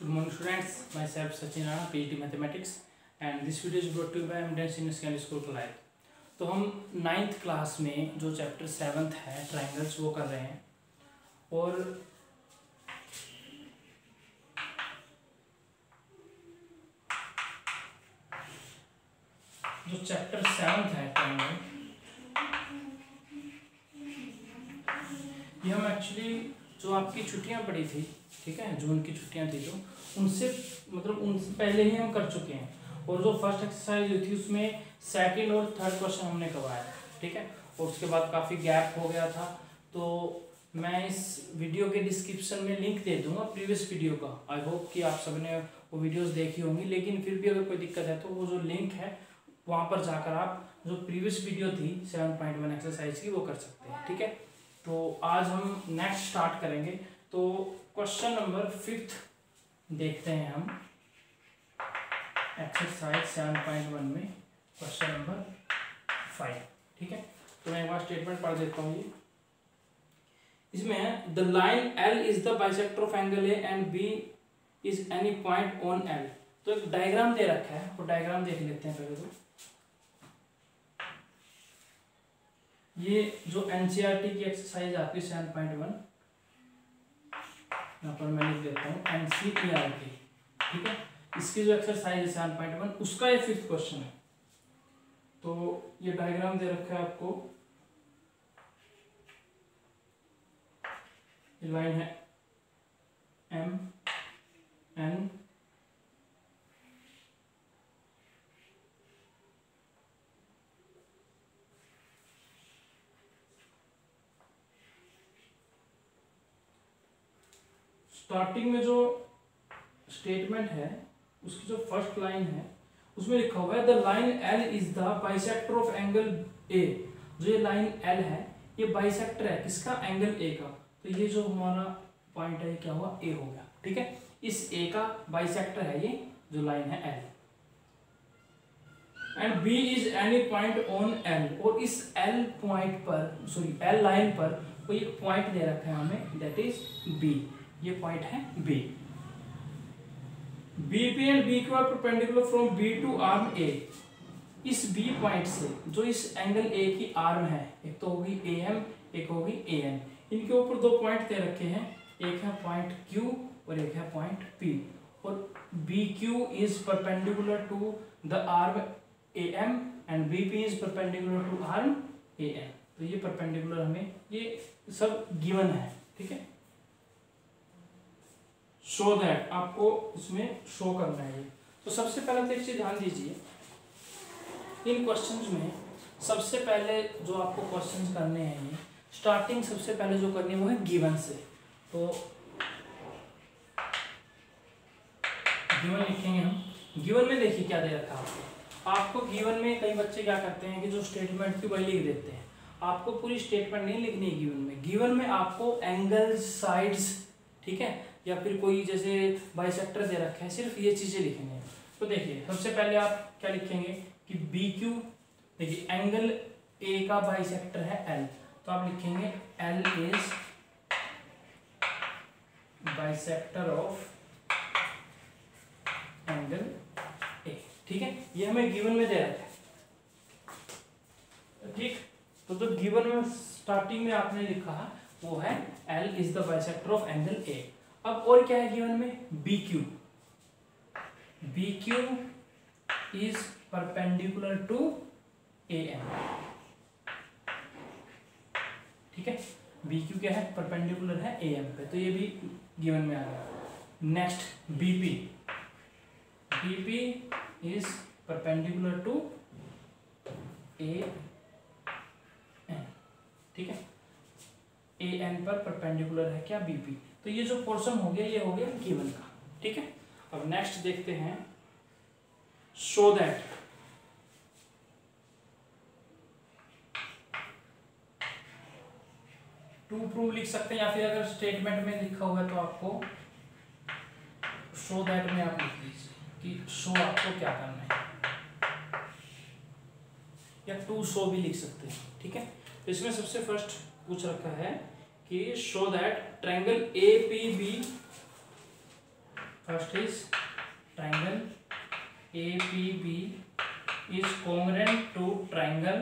Good morning students, myself Sachin Rana, PhD Mathematics and this video is brought to you by Eminence Senior Secondary School Kolai। तो हम 9th class में जो chapter 7th है triangles वो कर रहे हैं और जो चैप्टर 7th है ट्रायंगल ये हम एक्चुअली जो आपकी छुट्टियां पड़ी थी, ठीक है, जून की छुट्टियां थी जो उनसे पहले ही हम कर चुके हैं और जो फर्स्ट एक्सरसाइज हुई थी उसमें सेकंड और थर्ड क्वेश्चन हमने करवाया, ठीक है, और उसके बाद काफ़ी गैप हो गया था। तो मैं इस वीडियो के डिस्क्रिप्शन में लिंक दे दूंगा प्रीवियस वीडियो का। आई होप कि आप सबने वो वीडियोस देखी होंगी, लेकिन फिर भी अगर कोई दिक्कत है तो वो जो लिंक है वहाँ पर जाकर आप जो प्रीवियस वीडियो थी 7.1 एक्सरसाइज की वो कर सकते हैं, ठीक है। तो आज हम नेक्स्ट स्टार्ट करेंगे। तो क्वेश्चन नंबर 5 देखते हैं हम एक्सरसाइज 7.1 में क्वेश्चन नंबर 5, ठीक है। तो मैं एक बार स्टेटमेंट पढ़ देता हूँ। ये इसमें है the line L is the bisector of angle A and B is any point on L। तो एक डायग्राम दे रखा है, वो डायग्राम देख लेते हैं पहले। तो ये जो NCERT की एक्सरसाइज आपकी 7.1 यहाँ पर मैं लिख देता हूँ NCERT, ठीक है। इसकी जो एक्सरसाइज है 7.1 उसका ये 5th क्वेश्चन है। तो ये डायग्राम दे रखा है आपको, ये लाइन है M N स्टार्टिंग में जो स्टेटमेंट है उसकी जो फर्स्ट लाइन है उसमें लिखा हुआ है the line L is the bisector of angle A। जो ये लाइन L है ये बाइसेक्टर है किसका, एंगल A का। तो ये जो हमारा पॉइंट है क्या हुआ, A हो गया, ठीक है। इस A का बाइसेक्टर है ये जो लाइन है L and B is any point on L। और इस L पॉइंट पर L लाइन पर कोई एक पॉइंट दे रखा है हमें, दैट इज B। ये पॉइंट है B। BP and BQ are perpendicular from B to arm A। इस B पॉइंट से जो इस एंगल A की आर्म है, एक तो होगी AM एक होगी AN। इनके ऊपर दो पॉइंट दे रखे हैं, एक है पॉइंट Q और एक है पॉइंट P। और BQ is perpendicular to the arm AM and BP is perpendicular to arm AN। तो ये परपेंडिकुलर हमें ये सब गिवन है, ठीक है। शो दैट आपको इसमें शो करना है। तो सबसे पहले तो एक चीज ध्यान दीजिए, इन क्वेश्चंस में सबसे पहले जो आपको क्वेश्चंस करने हैं ये स्टार्टिंग सबसे पहले जो करनी है वो है गिवन से। तो गिवन लिखेंगे हम। गिवन में देखिए क्या दे रखा है आपको गिवन में कई बच्चे क्या करते हैं कि जो स्टेटमेंट की वही लिख देते हैं। आपको पूरी स्टेटमेंट नहीं लिखनी है गिवन में। गिवन में आपको एंगल्स, साइड्स, ठीक है, या फिर कोई जैसे बाइसेक्टर दे रखा है, सिर्फ ये चीजें लिखनी है। तो देखिए सबसे पहले आप क्या लिखेंगे कि BQ, देखिए एंगल A का बाइसेक्टर है L, तो आप लिखेंगे L is bisector of angle A, ठीक है। ये हमें गिवन में दे रखा है, ठीक। तो जो गिवन में स्टार्टिंग में आपने लिखा है वो है L is the bisector of angle A। अब और क्या है गिवन में, BQ is perpendicular to AM, ठीक है। BQ क्या है, परपेंडिकुलर है AM पे, तो ये भी गिवन में आ गया। Next BP is perpendicular to AN, ठीक है। AN पर परपेंडिकुलर है क्या, BP। तो ये जो पोर्शन हो गया ये हो गया गिवन का, ठीक है। अब नेक्स्ट देखते हैं शो दैट। टू प्रूव लिख सकते हैं या फिर अगर स्टेटमेंट में लिखा हुआ है तो आपको शो दैट में आप लिख दीजिए कि शो आपको क्या करना है, या टू शो भी लिख सकते हैं, ठीक है। तो इसमें सबसे फर्स्ट पूछ रखा है कि show that triangle APB first is triangle APB is congruent to triangle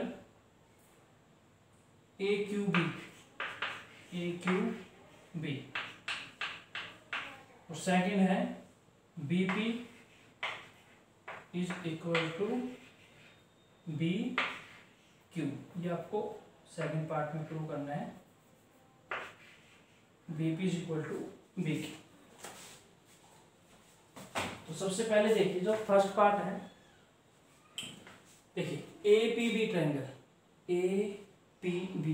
AQB और सेकंड है BP is equal to BQ। ये आपको सेकंड पार्ट में प्रूव करना है, BP is equal to BQ। तो सबसे पहले देखिए जो फर्स्ट पार्ट है, देखिए APB ट्रायंगल, APB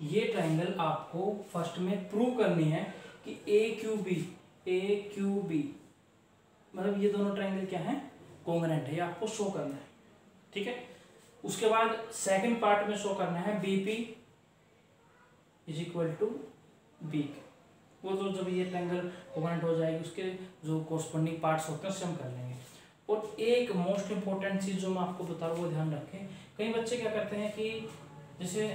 ये ट्रायंगल आपको फर्स्ट में प्रूव करनी है कि AQB मतलब ये दोनों ट्रायंगल क्या है, कोंग्रुएंट है, ये आपको शो करना है, ठीक है। उसके बाद सेकंड पार्ट में शो करना है BP is equal to B। वो तो जब ये ट्रायंगल कोंग्रुएंट हो जाएगी उसके जो कोरस्पोंडिंग पार्ट्स होते हैं उससे हम कर लेंगे। और एक मोस्ट इंपॉर्टेंट चीज जो मैं आपको बता रहा हूँ वो ध्यान रखें, कई बच्चे क्या करते हैं कि जैसे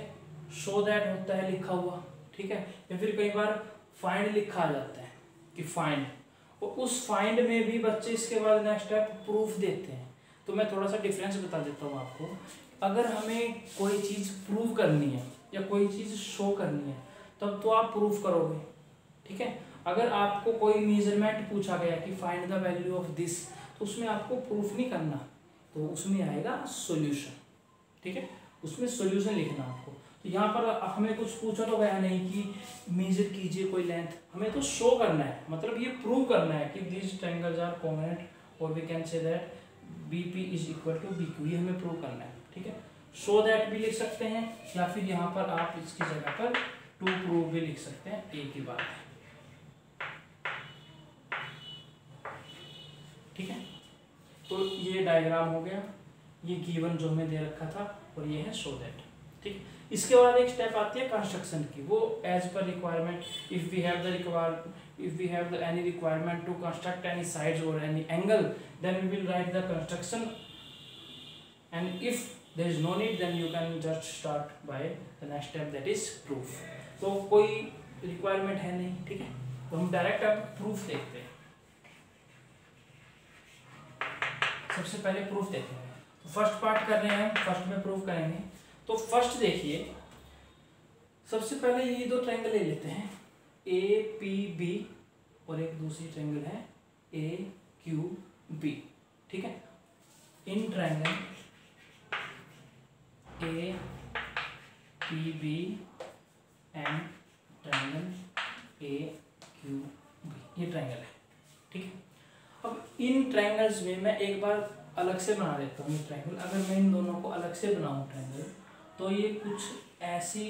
शो दैट होता है लिखा हुआ, ठीक है, या फिर कई बार फाइंड लिखा आ जाता है कि फाइंड, और उस फाइंड में भी बच्चे इसके बाद नेक्स्ट स्टेप प्रूफ देते हैं। तो मैं थोड़ा सा डिफरेंस बता देता हूँ आपको। अगर हमें कोई चीज़ प्रूव करनी है या कोई चीज़ शो करनी है तब तो आप प्रूफ करोगे, ठीक है। अगर आपको कोई मेजरमेंट पूछा गया कि find the value of this, तो उसमें आपको प्रूफ नहीं करना, तो उसमें आएगा सॉल्यूशन, ठीक है, उसमें सॉल्यूशन लिखना आपको। तो यहाँ पर हमें कुछ पूछा तो गया नहीं कि मेजर कीजिए कोई लेंथ, हमें तो शो करना है, मतलब ये प्रूव करना है कि दिस ट्रायंगल्स आर कोंग्रुएंट, और we can say that BP is equal to BQ, ये हमें प्रूव करना है, ठीक है। शो दैट भी लिख सकते हैं, या फिर यहाँ पर आप इसकी जगह पर टू प्रूव भी लिख सकते हैं, एक ही बात है, ठीक है। तो ये डायग्राम हो गया, ये गिवन जो हमें दे रखा था, और ये है शो दैट, ठीक। इसके बाद एक स्टेप आती है कंस्ट्रक्शन की, वो as per requirement, if we have any requirement to construct any sides और any angle, then we will write the construction, and if there is no need then you can just start by the next step that is proof. तो कोई requirement है नहीं, ठीक है, तो हम direct अब प्रूफ देखते हैं। सबसे पहले प्रूफ देखते हैं, तो फर्स्ट पार्ट कर रहे हैं, फर्स्ट में प्रूफ करेंगे। तो फर्स्ट देखिए, सबसे पहले ये दो ट्रायंगल ले लेते हैं, APB और एक दूसरी ट्रायंगल है AQB, ठीक है। In triangle APB and triangle AQB, ये ट्रायंगल है, ठीक है। अब इन ट्रायंगल्स में मैं एक बार अलग से बना देता हूँ ये ट्रायंगल। अगर मैं इन दोनों को अलग से बनाऊँ ट्रायंगल, तो ये कुछ ऐसी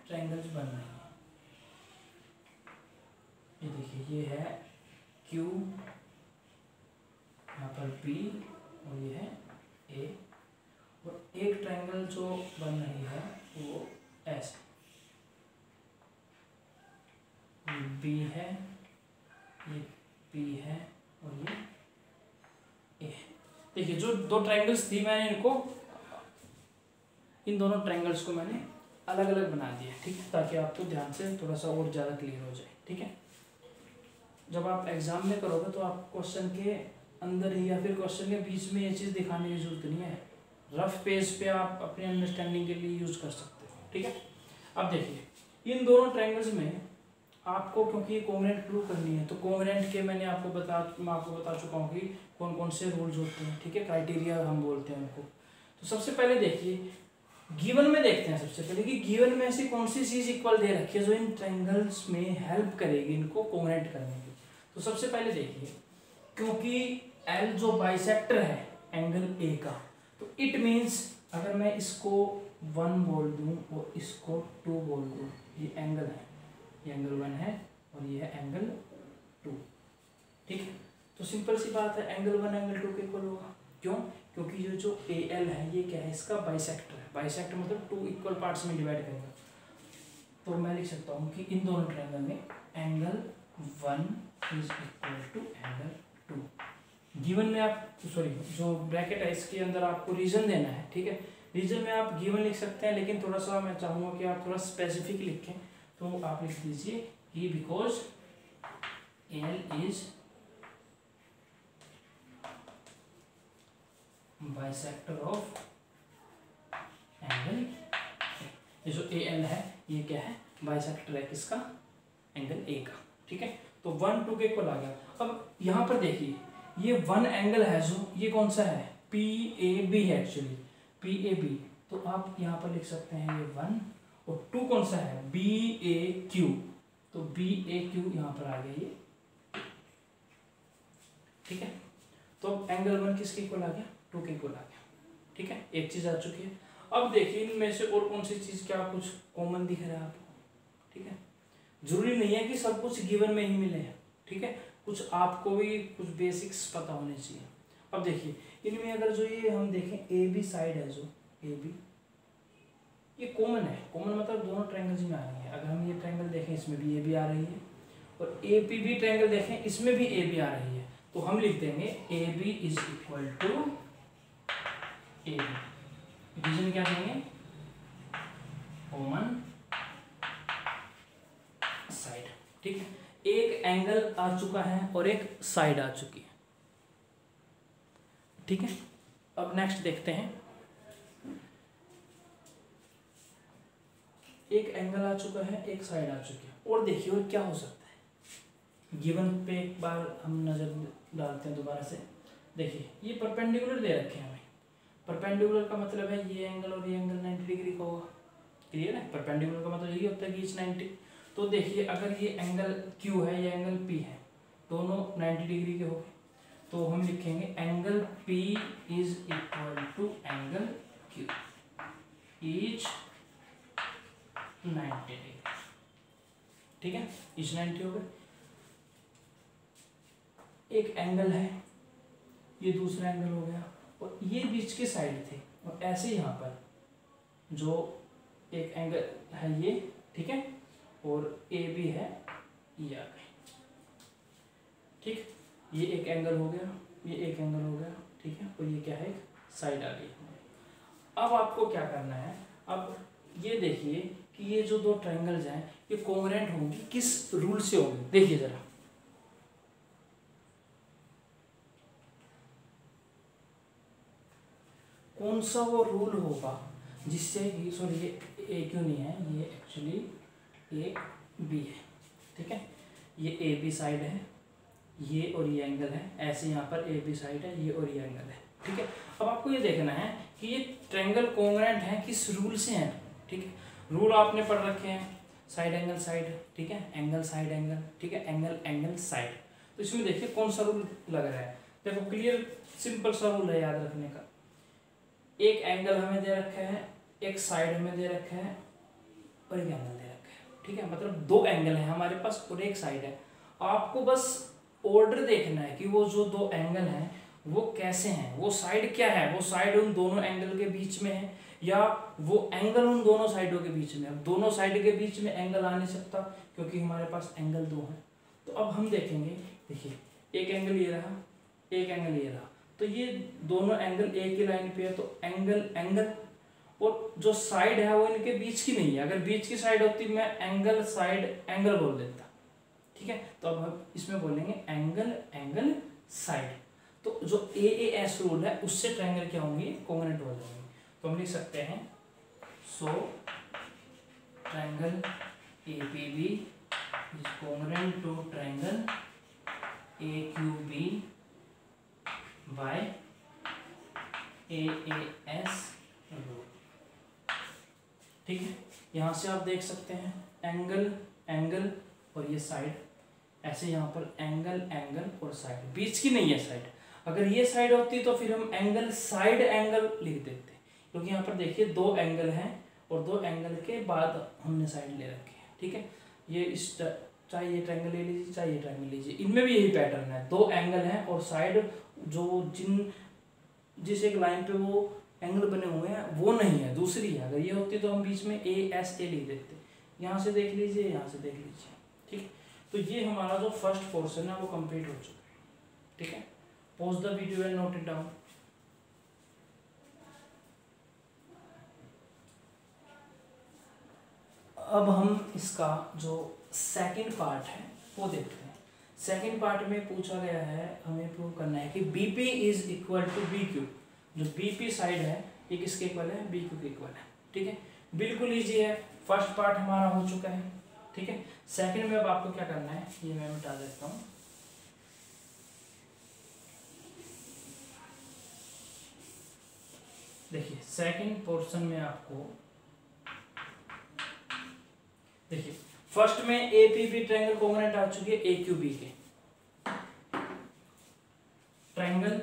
ट्रायंगल्स बन रही हैं। ये देखिए, ये है Q, यहाँ पर B, और ये है A, और एक ट्रायंगल जो बन रही है वो ऐसे, ये B है, ये P है, और ये A। देखिए जो दो ट्रायंगल्स थी, मैंने इनको, इन दोनों ट्रायंगल्स को मैंने अलग अलग बना दिया, ठीक है, ताकि आपको ध्यान से थोड़ा सा और ज़्यादा क्लियर हो जाए, ठीक है। जब आप एग्जाम में करोगे तो आप क्वेश्चन के अंदर ही या फिर क्वेश्चन के बीच में ये चीज़ दिखाने की जरूरत नहीं है, रफ पेज पे आप अपने अंडरस्टैंडिंग के लिए यूज़ कर सकते हो, ठीक है। अब देखिए इन दोनों ट्रायंगल्स में आपको, क्योंकि ये कोंग्रुएंट प्रूव करनी है, तो कोंग्रुएंट के मैं आपको बता चुका हूँ कि कौन कौन से रूल्स होते हैं, ठीक है, क्राइटेरिया हम बोलते हैं उनको। तो सबसे पहले देखिए गिवन में देखते हैं सबसे पहले कि गिवन में ऐसी कौन सी चीज़ इक्वल दे रखी है जो इन ट्रायंगल्स में हेल्प करेगी इनको कोंग्रुएंट करने की। तो सबसे पहले देखिए, क्योंकि L जो बाइसेक्टर है एंगल A का, तो इट मीन्स अगर मैं इसको 1 बोल दूँ और इसको 2 बोल दूँ, ये एंगल है, ये एंगल 1 है और ये है एंगल 2, ठीक है। तो सिंपल सी बात है, एंगल 1 एंगल 2 के इक्वल होगा। क्यों? क्योंकि ये जो AL है ये क्या है, इसका बाइसेक्टर है। बाइसेक्टर मतलब 2 इक्वल पार्ट्स में डिवाइड करेगा। तो मैं लिख सकता हूँ कि इन दोनों ट्रायंगल में angle 1 is equal to angle 2। Given में आप, सॉरी जो ब्रैकेट है इसके अंदर आपको रीजन देना है, ठीक है। रीजन में आप गिवन लिख सकते हैं, लेकिन थोड़ा सा मैं चाहूँगा कि आप थोड़ा स्पेसिफिक लिखें। तो आप लिख दीजिए कि because L is bisector of angle, ये जो ए एल है ये क्या है, बाइसेक्टर है किसका, एंगल ए का। ठीक है, तो 1 2 के इक्वल आ गया। अब यहाँ पर देखिए ये 1 एंगल है जो ये कौन सा है, पी ए बी है एक्चुअली, पी ए बी। तो आप यहाँ पर लिख सकते हैं ये 1, और 2 कौन सा है, बी ए क्यू। तो बी ए क्यू यहाँ पर आ गया ये। ठीक है, तो एंगल 1 किसके इक्वल आ गया, 2 के इक्वल आ गया। ठीक है, एक चीज आ चुकी है। अब देखिए इनमें से और कौन सी चीज क्या कुछ कॉमन दिख रहा है आपको। ठीक है, जरूरी नहीं है कि सब कुछ गिवन में ही मिले। ठीक है, कुछ आपको भी कुछ बेसिक्स पता होने चाहिए। अब देखिए इनमें अगर जो ये हम देखें ए बी साइड है, जो ए बी ये कॉमन है। कॉमन मतलब दोनों ट्रायंगल्स में आ रही है। अगर हम ये ट्रायंगल देखें इसमें भी ए बी आ रही है, और ए पी बी ट्रायंगल देखें इसमें भी ए बी आ रही है। तो हम लिख देंगे A B is equal to A B. Division क्या देंगे, कॉमन साइड। ठीक है, एक एंगल आ चुका है और एक साइड आ चुकी है। ठीक है, अब नेक्स्ट देखते हैं। एक एंगल आ चुका है, एक साइड आ चुकी है, और देखिए और क्या हो सकता है। गिवन पे एक बार हम नजर डालते हैं दोबारा से। देखिए ये परपेंडिकुलर दे रखे हैं हमें। परपेंडिकुलर का मतलब है ये एंगल और ये एंगल 90 डिग्री का होगा। क्लियर है, परपेंडिकुलर का मतलब यही होता है कि इच 90। तो देखिए अगर ये एंगल Q है, ये एंगल P है, दोनों 90 डिग्री के हो गए। तो हम लिखेंगे angle P is equal to angle Q, each 90 degree. ठीक है, इच 90 हो गए। एक एंगल है, ये दूसरा एंगल हो गया, और ये बीच के साइड थे, और ऐसे यहाँ पर जो एक एंगल है ये, ठीक है, और ए बी है, ये आ गए। ठीक, ये एक एंगल हो गया, ये एक एंगल हो गया। ठीक है, और ये क्या है, एक साइड आ गई। अब आपको क्या करना है, अब ये देखिए कि ये जो दो ट्रायंगल्स हैं ये कोंग्रुएंट होंगी, किस रूल से होंगी। देखिए जरा, कौन सा वो रूल होगा जिससे, सॉरी ये ए क्यों नहीं है, ये एक्चुअली ए बी है। ठीक है, ये ए बी साइड है, ये और ये एंगल है, ऐसे यहाँ पर ए बी साइड है, ये और ये एंगल है। ठीक है, अब आपको ये देखना है कि ये ट्रायंगल कोंग्रुएंट है किस रूल से हैं। ठीक है, रूल आपने पढ़ रखे हैं, साइड एंगल साइड, ठीक है, एंगल साइड एंगल, ठीक है, एंगल एंगल साइड। तो इसमें देखिए कौन सा रूल लग रहा है। देखो क्लियर सिंपल सा रूल है याद रखने का। एक एंगल हमें दे रखा है, एक साइड हमें दे रखा है, और एक एंगल दे रखा है। ठीक है, मतलब दो एंगल है हमारे पास और एक साइड है। आपको बस ऑर्डर देखना है कि वो जो दो एंगल हैं वो कैसे हैं, वो साइड क्या है, वो साइड उन दोनों एंगल के बीच में है या वो एंगल उन दोनों साइडों के बीच में है। दोनों साइड के बीच में एंगल आ नहीं सकता क्योंकि हमारे पास एंगल दो हैं। तो अब हम देखेंगे, देखिए एक एंगल ये रहा, एक एंगल ये रहा, तो ये दोनों एंगल एक ही लाइन पे है, तो एंगल एंगल, और जो साइड है वो इनके बीच की नहीं है। अगर बीच की साइड होती मैं एंगल साइड एंगल बोल देता। ठीक है, तो अब हम इसमें बोलेंगे एंगल एंगल साइड। तो जो ए एस रूल है उससे ट्रायंगल क्या होंगे, कोंग्रुएंट हो जाएंगे। तो हम लिख सकते हैं so triangle A P B is congruent to triangle A Q B by A S rule. ठीक है, यहाँ से आप देख सकते हैं एंगल एंगल और ये साइड, ऐसे यहाँ पर एंगल एंगल और साइड, बीच की नहीं है साइड। अगर ये साइड होती तो फिर हम एंगल साइड एंगल लिख देते, क्योंकि यहाँ पर देखिए दो एंगल हैं और दो एंगल के बाद हमने साइड ले रखे हैं। ठीक है, ये इस चाहे ये ट्रायंगल ले लीजिए चाहे ये ट्रायंगल लीजिए, इनमें भी यही पैटर्न है, दो एंगल हैं और साइड जो जिस एक लाइन पे वो एंगल बने हुए हैं वो नहीं है, दूसरी है। अगर ये होती तो हम बीच में ए एस ए लिख देते। यहाँ से देख लीजिए, यहाँ से देख लीजिए। ठीक, तो ये हमारा जो फर्स्ट पोर्शन है वो कंप्लीट हो चुका है। ठीक है, pause the video and note it down. अब हम इसका जो सेकंड पार्ट है वो देखते हैं। सेकंड पार्ट में पूछा गया है, हमें प्रूव करना है कि BP is equal to BQ। जो बीपी साइड है ये किसके इक्वल है, बीक्यू के इक्वल है। ठीक है, बिल्कुल इजी है, फर्स्ट पार्ट हमारा हो चुका है। ठीक है, सेकंड में अब आपको क्या करना है, ये मैं मिटा देता हूँ। देखिए सेकंड पोर्शन में आपको देखिए फर्स्ट में एपीबी ट्रायंगल कॉन्ग्रुएंट आ चुकी है एक्यूबी के ट्रायंगल,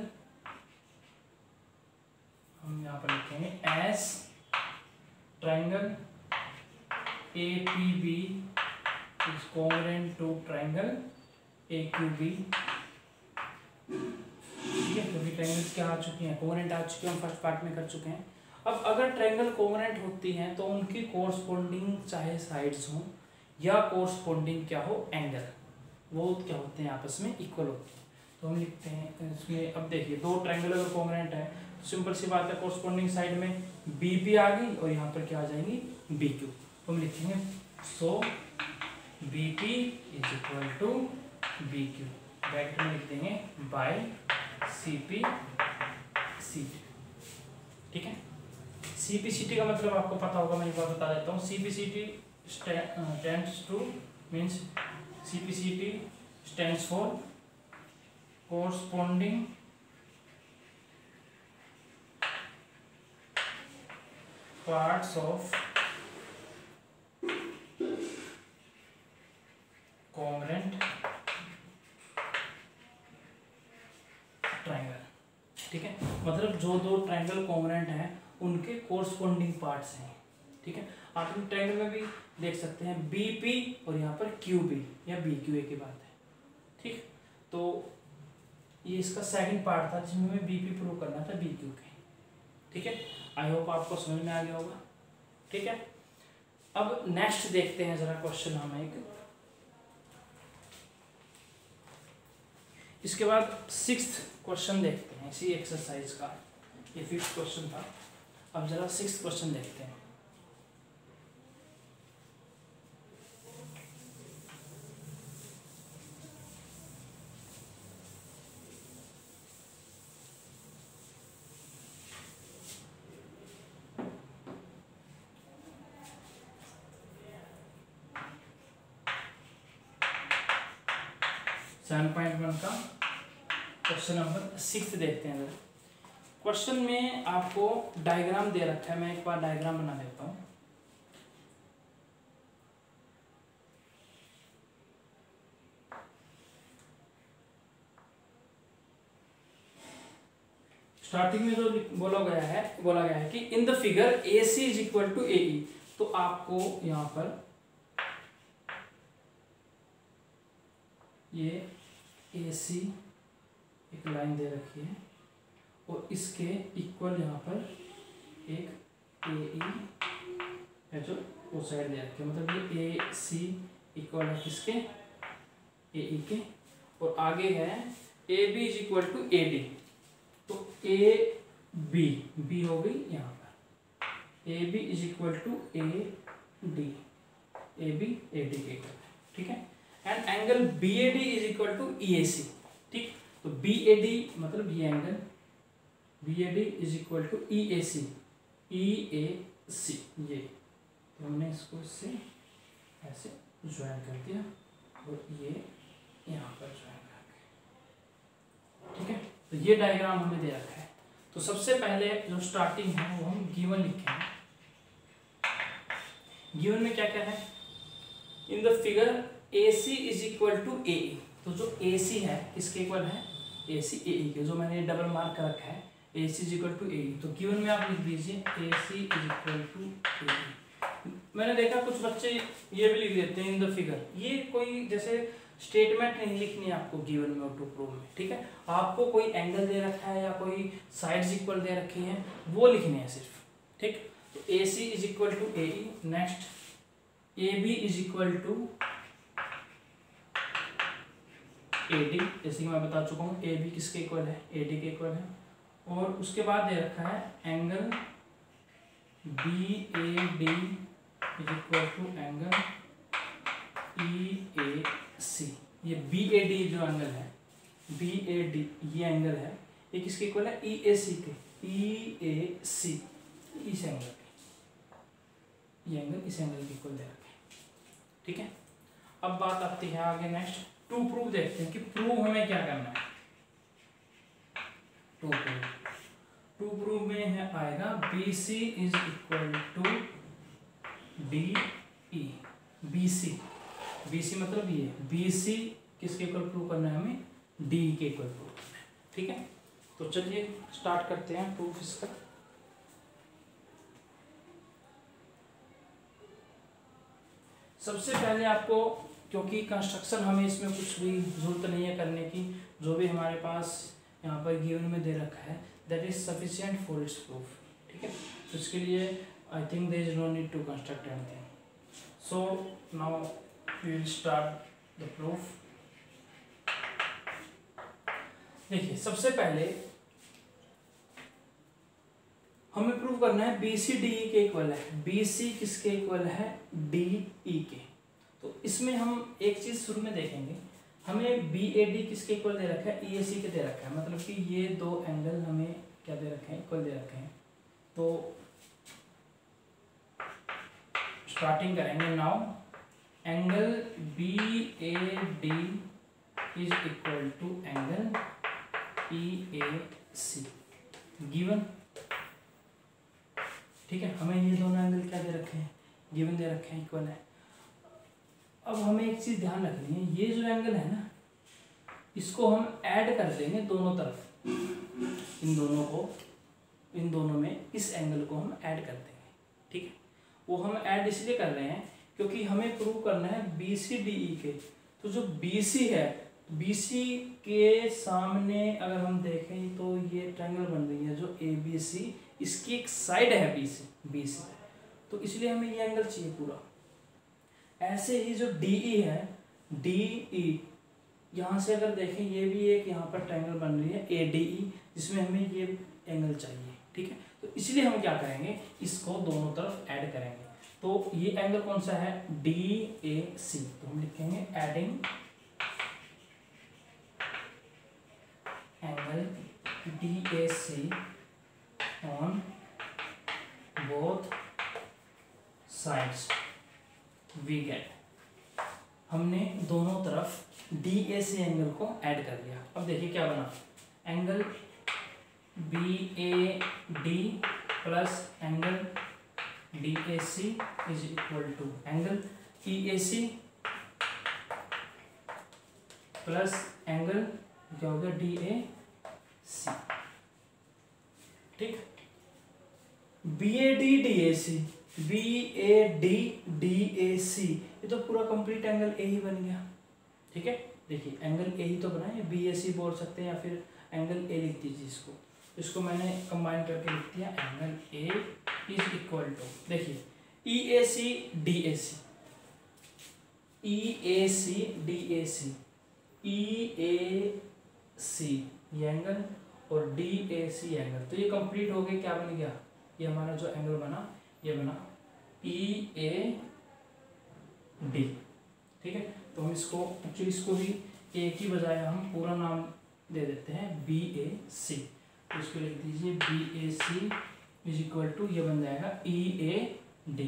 हम यहाँ पर लिखेंगे as triangle APB is congruent to triangle AQB. ठीक है, क्योंकि ट्रायंगल्स क्या आ चुकी हैं, कॉन्ग्रुएंट आ चुके हैं, हम फर्स्ट पार्ट में कर चुके हैं। अब अगर ट्रायंगल कॉन्ग्रुएंट होती हैं तो उनकी कोरस्पोंडिंग चाहे साइड्स हों या कोरस्पोंडिंग क्या हो एंगल, वो क्या होते हैं आपस में इक्वल होते हैं। तो हम लिखते हैं इसमें, अब देखिए दो ट्रायंगल अगर कॉन्ग्रुएंट है तो सिंपल सी बात है, कोरस्पोंडिंग साइड में बीपी आ गई और यहाँ पर क्या आ जाएंगी बीक्यू। तो हम लिखेंगे so BP is equal to BQ, bracket में लिख देंगे बाय सीपी सीटी। ठीक है, सीपीसीटी का मतलब आपको पता होगा, मैं एक बार बता देता हूँ। CPCT stands to means CPCT stands for corresponding parts of congruent triangle। ठीक है, मतलब जो दो ट्रायंगल कॉन्ग्रुएंट हैं उनके कोरस्पोंडिंग पार्ट्स हैं। ठीक है, आप इन ट्रायंगल में भी देख सकते हैं बीपी और यहाँ पर क्यूबी या बीक्यू की बात है। ठीक, तो ये इसका सेकंड पार्ट था जिसमें हमें बीपी प्रूव करना था बीक्यू के। ठीक है, आई होप आपको समझ में आ गया होगा। ठीक है, अब नेक्स्ट देखते हैं जरा क्वेश्चन हम एक, इसके बाद सिक्स्थ क्वेश्चन देखते हैं इसी एक्सरसाइज का। ये फिफ्थ क्वेश्चन था, अब जरा सिक्स्थ क्वेश्चन देखते हैं। सेवन पॉइंट वन का क्वेश्चन नंबर 6 देखते हैं। क्वेश्चन में आपको डायग्राम दे रखा है, मैं एक बार डायग्राम बना देता हूँ। स्टार्टिंग में जो बोला गया है कि in the figure A C is equal to A E, तो आपको यहाँ पर ये ए सी एक लाइन दे रखी है और इसके इक्वल यहाँ पर एक ए ई है जो वो साइड दे रखी है, मतलब ये ए सी इक्वल है किसके, ए ई के, और आगे है A B is equal to A D. तो ए बी हो गई यहाँ पर, A B is equal to A D, A B A D के इक्वल है। ठीक है, and angle B A D is equal to E A C. ठीक, तो बी ए डी मतलब ये angle B A D is equal to E A C, ये, तो हमने इसको इससे ऐसे ज्वाइन कर दिया और ये यहाँ पर ज्वाइन कर दिया। ठीक है, तो ये डायग्राम हमें दे रखा है। तो सबसे पहले जो स्टार्टिंग है वो हम गिवन लिखेंगे। गिवन में क्या क्या है, in the figure A C is equal to A E, तो जो ए सी है किसके इक्वल है, ए सी ए ई के, जो मैंने डबल मार्क कर रखा है A C is equal to A E. तो गिवन में आप लिख दीजिए ए C is equal to A ई। मैंने देखा कुछ बच्चे ये भी लिख देते हैं इन द फिगर, ये कोई जैसे स्टेटमेंट नहीं लिखनी है आपको गिवन में और टू प्रूव में। ठीक है, आपको कोई एंगल दे रखा है या कोई साइड्स इक्वल दे रखी हैं वो लिखने हैं सिर्फ। ठीक, तो A C is equal to A E. Next A B is equal to A D, जैसे कि मैं बता चुका हूँ ए बी किसके इक्वल है, ए डी के इक्वल है। और उसके बाद दे रखा है angle B A D is equal to angle E A C. ये बी ए डी जो एंगल है, बी ए डी ये एंगल है, ये किसके इक्वल है, ई ए सी के। EAC इस एंगल के, ये एंगल इस एंगल के इक्वल दे रखे हैं, ठीक है। अब बात आती है आगे नेक्स्ट टू प्रूव, देखते हैं कि प्रूव हमें क्या करना है। टू प्रूव में है आएगा BC is equal to DE। BC मतलब ये BC किसके इक्वल प्रूव करना है हमें, DE के इक्वल प्रूव करना है, ठीक है। तो चलिए स्टार्ट करते हैं प्रूफ इसका। सबसे पहले आपको, क्योंकि कंस्ट्रक्शन हमें इसमें कुछ भी जरूरत नहीं है करने की, जो भी हमारे पास यहाँ पर गिवन में दे रखा है that is sufficient for its proof, ठीक है। तो इसके लिए I think there is no need to construct anything. So now we will start the proof. देखिए सबसे पहले हमें प्रूव करना है BC DE के इक्वल है। BC किसके इक्वल है, DE के। तो इसमें हम एक चीज शुरू में देखेंगे, हमें BAD किसके इक्वल दे रखा है, EAC के दे रखा है, मतलब कि ये दो एंगल हमें क्या दे रखे हैं, इक्वल दे रखे हैं। तो स्टार्टिंग करेंगे now, angle BAD is equal to angle EAC given, ठीक है। हमें ये दोनों एंगल क्या दे रखे हैं, गिवन दे रखे हैं, इक्वल है। अब हमें एक चीज ध्यान रखनी है, ये जो एंगल है ना, इसको हम ऐड कर देंगे दोनों तरफ, इन दोनों में इस एंगल को हम ऐड कर देंगे, ठीक है। वो हम ऐड इसलिए कर रहे हैं क्योंकि हमें प्रूव करना है BC DE के। तो जो BC है, BC के सामने अगर हम देखें तो ये ट्रायंगल बन रही है जो ABC, इसकी एक साइड है BC, तो इसलिए हमें ये एंगल चाहिए पूरा। ऐसे ही जो DE है, DE यहाँ से अगर देखें ये भी एक यहाँ पर ट्रायंगल बन रही है ADE, जिसमें हमें ये एंगल चाहिए, ठीक है। तो इसलिए हम क्या करेंगे, इसको दोनों तरफ ऐड करेंगे। तो ये एंगल कौन सा है, DAC, तो हम लिखेंगे adding angle DAC on both sides we get. हमने दोनों तरफ DAC एंगल को ऐड कर दिया। अब देखिए क्या बना, angle BAD plus angle DAC is equal to angle EAC plus angle क्या हो गया DAC, ठीक। BAD DAC ये तो पूरा कंप्लीट एंगल A ही बन गया, ठीक है। देखिए एंगल A ही तो बना है, BAC बोल सकते हैं या फिर एंगल A लिख दीजिए इसको मैंने कंबाइन करके लिख दिया, angle A is equal to, देखिए EAC DAC EAC ये एंगल और DAC एंगल, तो ये कंप्लीट हो गए। क्या बन गया, ये हमारा जो एंगल बना, ये बना EAD, ठीक है। तो हम इसको एक्चुअली इसको भी A की बजाय हम पूरा नाम दे देते हैं BAC, तो इसको लिख दीजिए BAC इज इक्वल टू, ये बन जाएगा EAD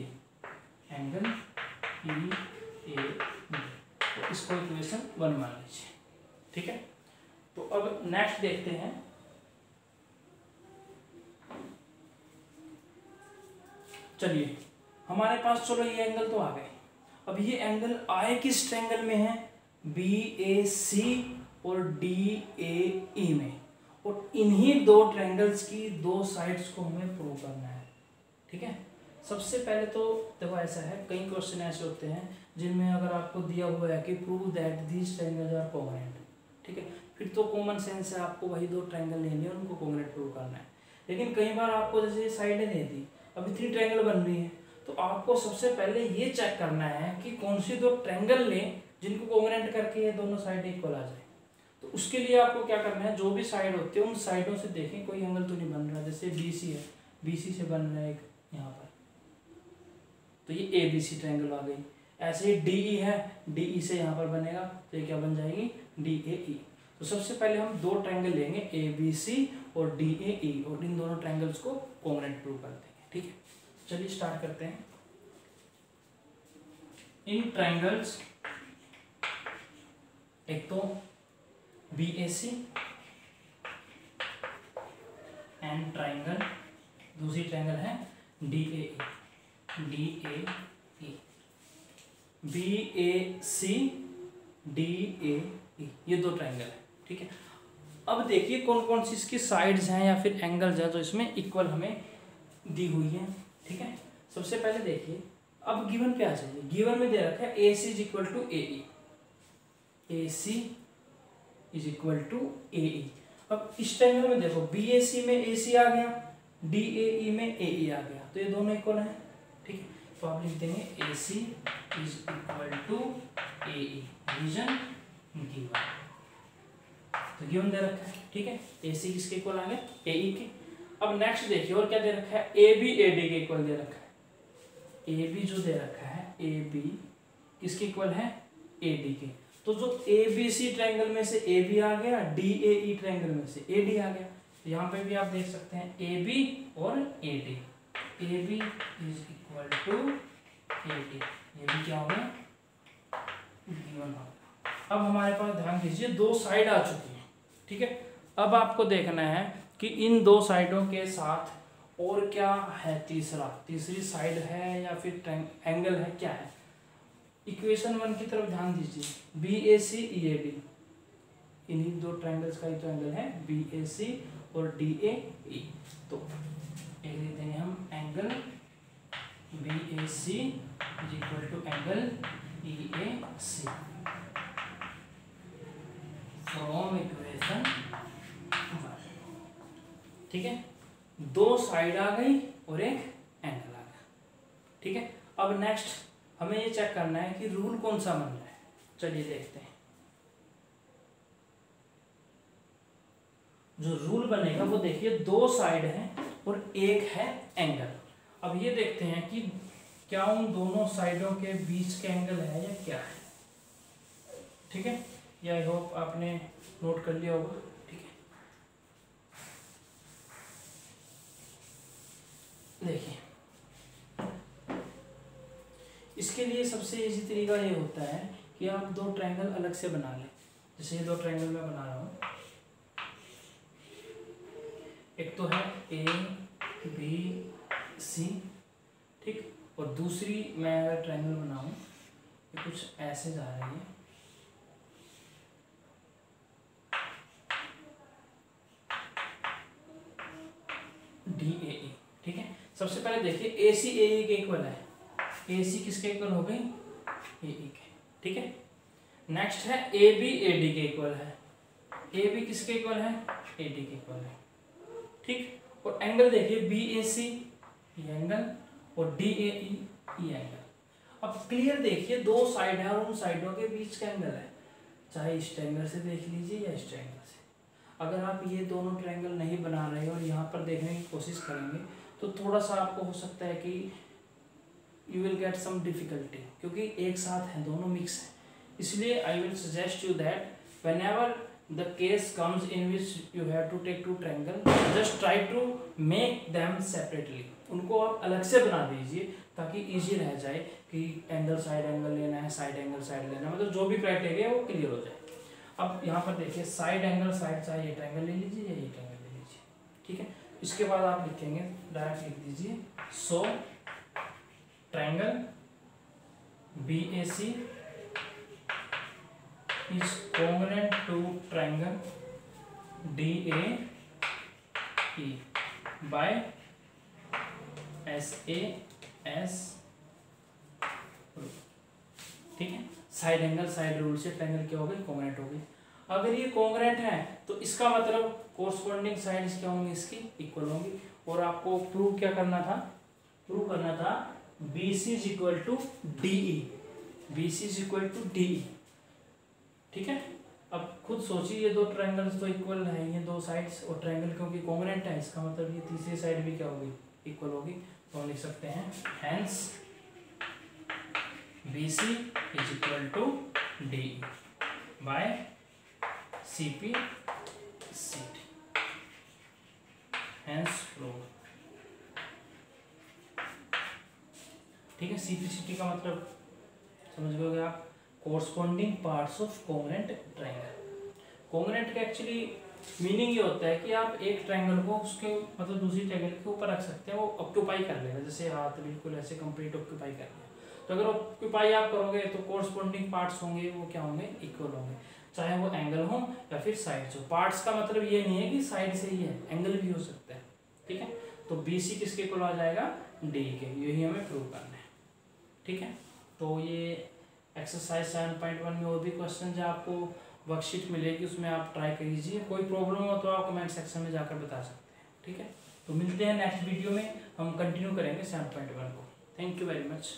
एंगल EAD, तो इसको इक्वेशन 1 मान लीजिए, ठीक है। तो अब नेक्स्ट देखते हैं, चलिए हमारे पास, चलो ये एंगल तो आ गए। अब ये एंगल आए किस ट्रायंगल में है, BAC और DAE में, और इन्हीं दो ट्रायंगल्स की दो साइड्स को हमें प्रूव करना है, ठीक है। सबसे पहले तो देखो ऐसा है, कई क्वेश्चन ऐसे होते हैं जिनमें अगर आपको दिया हुआ है कि prove that these triangles are congruent, ठीक है, फिर तो कॉमन सेंस है आपको वही दो ट्रायंगल लेने हैं, उनको कोंग्रुएंट प्रूव करना है। लेकिन कई बार आपको जैसे साइडें दे दी, अभी 3 ट्रायंगल बन रही है, तो आपको सबसे पहले ये चेक करना है कि कौन सी दो ट्रायंगल लें जिनको कोंग्रुएंट करके ये दोनों साइड इक्वल आ जाए। तो उसके लिए आपको क्या करना है, जो भी साइड होते हैं उन साइडों से देखें कोई एंगल तो नहीं बन रहा। जैसे BC है, BC से बन रहा है एक यहाँ पर, तो ये ABC ट्रायंगल आ गई। ऐसे ही DE है, DE से यहाँ पर बनेगा, तो ये क्या बन जाएगी DAE। तो सबसे पहले हम दो ट्रायंगल लेंगे ए बी सी और डी ए ई, और इन दोनों ट्रायंगल्स को कॉन्ग्रुएंट प्रूव कर देंगे। ठीक है, चलिए स्टार्ट करते हैं। इन ट्रायंगल्स, एक तो B A C and triangle, दूसरी ट्रायंगल है D A E, B A C D A E, ये दो ट्रायंगल है। ठीक है, अब देखिए कौन कौन सी इसकी साइड्स हैं या फिर एंगल्स हैं जो इसमें इक्वल हमें दी हुई हैं। ठीक है, सबसे पहले देखिए, अब गिवन क्या चाहिए, गिवन में दे रखा है A C is equal to A E, A C is equal to A E. अब इस ट्रायंगल में देखो बी ए सी में ए सी आ गया, डी ए ई में ए ई आ गया, तो ये दोनों इक्वल हैं। ठीक है, तो आप लिख देंगे A C is equal to A E, reason given, तो गिवन दे रखा है। ठीक है, ए सी किसके इक्वल आ गया, ए ई के। अब नेक्स्ट देखिए और क्या दे रखा है, ए बी ए डी के इक्वल दे रखा है। ए बी जो दे रखा है, ए बी किसके इक्वल है, ए डी के। तो जो ए बी सी ट्रायंगल में से ए बी आ गया, डी ए ई ट्रायंगल में से ए डी आ गया, तो यहाँ पे भी आप देख सकते हैं ए बी और A D, A B is equal to A D, ये भी क्या हो गया, गिवन हो गया। अब हमारे पास ध्यान दीजिए दो साइड आ चुकी है। ठीक है, अब आपको देखना है कि इन दो साइडों के साथ और क्या है, तीसरी साइड है या फिर एंगल है, क्या है। इक्वेशन 1 की तरफ ध्यान दीजिए, B A C E A D, इन्हीं दो ट्रायंगल्स का ही तो एंगल है बी ए सी और डी ए ई। तो एक देते हैं हम angle B A C is equal to angle E A C from equation 1। ठीक है, दो साइड आ गई और एक एंगल आ गया। ठीक है, अब नेक्स्ट हमें ये चेक करना है कि रूल कौन सा बन रहा है। चलिए देखते हैं, जो रूल बनेगा वो देखिए दो साइड है और एक है एंगल। अब ये देखते हैं कि क्या उन दोनों साइडों के बीच के एंगल है या क्या है। ठीक है, ये आई होप आपने नोट कर लिया होगा। ठीक है, देखिए इसके लिए सबसे इजी तरीका ये होता है कि आप दो ट्रायंगल अलग से बना लें। जैसे ये दो ट्रायंगल मैं बना रहा हूँ, एक तो है ए बी सी, ठीक, और दूसरी मैं अगर ट्रायंगल बनाऊँ, ये कुछ ऐसे जा रही है, डी ए ई। ठीक है, सबसे पहले देखिए ए सी ए ई के इक्वल है, ए सी किसके इक्वल हो गई, ए ई के। ठीक है, नेक्स्ट है ए बी ए डी के इक्वल है, ए बी किसके इक्वल है, ए डी के इक्वल है। ठीक, और एंगल देखिए बी ए सी ये एंगल और डी ए ई एंगल। अब क्लियर देखिए दो साइड है और उन साइडों के बीच का एंगल है, चाहे इस ट्रायंगल से देख लीजिए या इस ट्रायंगल से। अगर आप ये दोनों ट्रायंगल नहीं बना रहे और यहाँ पर देखने की कोशिश करेंगे तो थोड़ा सा आपको हो सकता है कि you will get some difficulty, क्योंकि एक साथ हैं, दोनों मिक्स हैं। इसलिए I will suggest you that whenever the case comes in which you have to take two triangle, just try to make them separately, उनको आप अलग से बना दीजिए ताकि इजी रह जाए कि एंगल साइड एंगल लेना है, साइड एंगल साइड लेना है, मतलब जो भी क्राइटेरिया है वो क्लियर हो जाए। अब यहाँ पर देखिए साइड एंगल साइड, चाहे ये ट्रायंगल ले लीजिए या ये ट्रायंगल ले लीजिए। ठीक है, इसके बाद आप लिखेंगे, डायरेक्ट लिख दीजिए, so triangle B A C is congruent to triangle DAE by SAS rule। ठीक है, साइड एंगल साइड रूल से ट्रायंगल क्या हो गई, कॉन्ग्रुएंट हो गई। अगर ये कॉन्ग्रुएंट है तो इसका मतलब कोरस्पॉन्डिंग साइड्स क्या होंगी, इसकी इक्वल होंगी। और आपको प्रूव क्या करना था, प्रूव करना था BC is equal to DE, BC is equal to DE। ठीक है, अब खुद सोचिए ये दो ट्रायंगल्स तो इक्वल है, ये दो साइड्स, और ट्रायंगल क्योंकि कॉन्ग्रुएंट है इसका मतलब ये तीसरी साइड भी क्या होगी, इक्वल होगी। तो हम लिख सकते हैं hence BC is equal to DE by CP CT, hence फ्लोर। ठीक है, CP/CT का मतलब समझ गए आप, corresponding parts of congruent triangle. Congruent का एक्चुअली मीनिंग ये होता है कि आप एक ट्रायंगल को उसके मतलब दूसरी ट्रायंगल के ऊपर रख सकते हैं, वो ऑक्यूपाई कर लेगा, जैसे हाथ बिल्कुल ऐसे कंप्लीट ऑक्यूपाई कर लिया। तो अगर ऑक्यूपाई आप करोगे तो कोरस्पॉन्डिंग पार्ट्स होंगे वो क्या होंगे, इक्वल होंगे, चाहे वो एंगल हो या फिर साइड्स हो। पार्ट्स का मतलब ये नहीं है कि साइड से ही है, एंगल भी हो सकता है। ठीक है, तो BC किसके इक्वल आ जाएगा, D के, यही हमें प्रूव करना है। ठीक है, तो ये एक्सरसाइज 7.1 में और भी क्वेश्चन है, आपको वर्कशीट मिलेगी, उसमें आप ट्राई कीजिए। कोई प्रॉब्लम हो तो आप कमेंट सेक्शन में जाकर बता सकते हैं। ठीक है, तो मिलते हैं नेक्स्ट वीडियो में, हम कंटिन्यू करेंगे 7.1 को। Thank you very much.